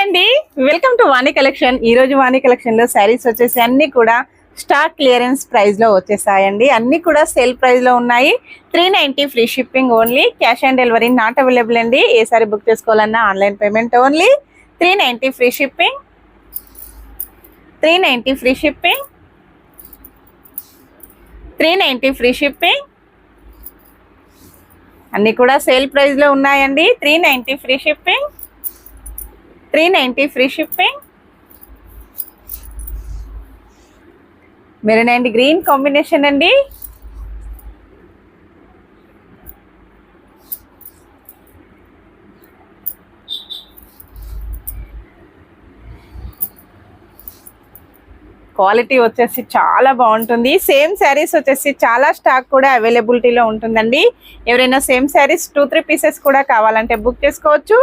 అండి, welcome to Vani collection. ఈ రోజు వాణి కలెక్షన్ లో శారీస్ వచ్చేసి అన్ని కూడా స్టాక్ క్లియరెన్స్ ప్రైస్ లో వచ్చేసాయండి. అన్ని కూడా సేల్ ప్రైస్ లో ఉన్నాయి. 390 free shipping only. Cash on delivery not available అండి. ఏ సారీ బుక్ చేసుకోవాలన్నా online payment only. 390 free shipping, 390 free shipping, 390 free shipping. అన్ని కూడా సేల్ ప్రైస్ లో ఉన్నాయండి. 390 free shipping, 390 free shipping. Maroon and green combination అండి. Quality వచ్చేసి చాలా బాగుంటుంది. సేమ్ శారీస్ వచ్చేసి చాలా స్టాక్ కూడా అవైలబిలిటీలో ఉంటుందండి. ఎవరైనా సేమ్ శారీస్ 2-3 పీసెస్ కూడా కావాలంటే బుక్ చేసుకోవచ్చు.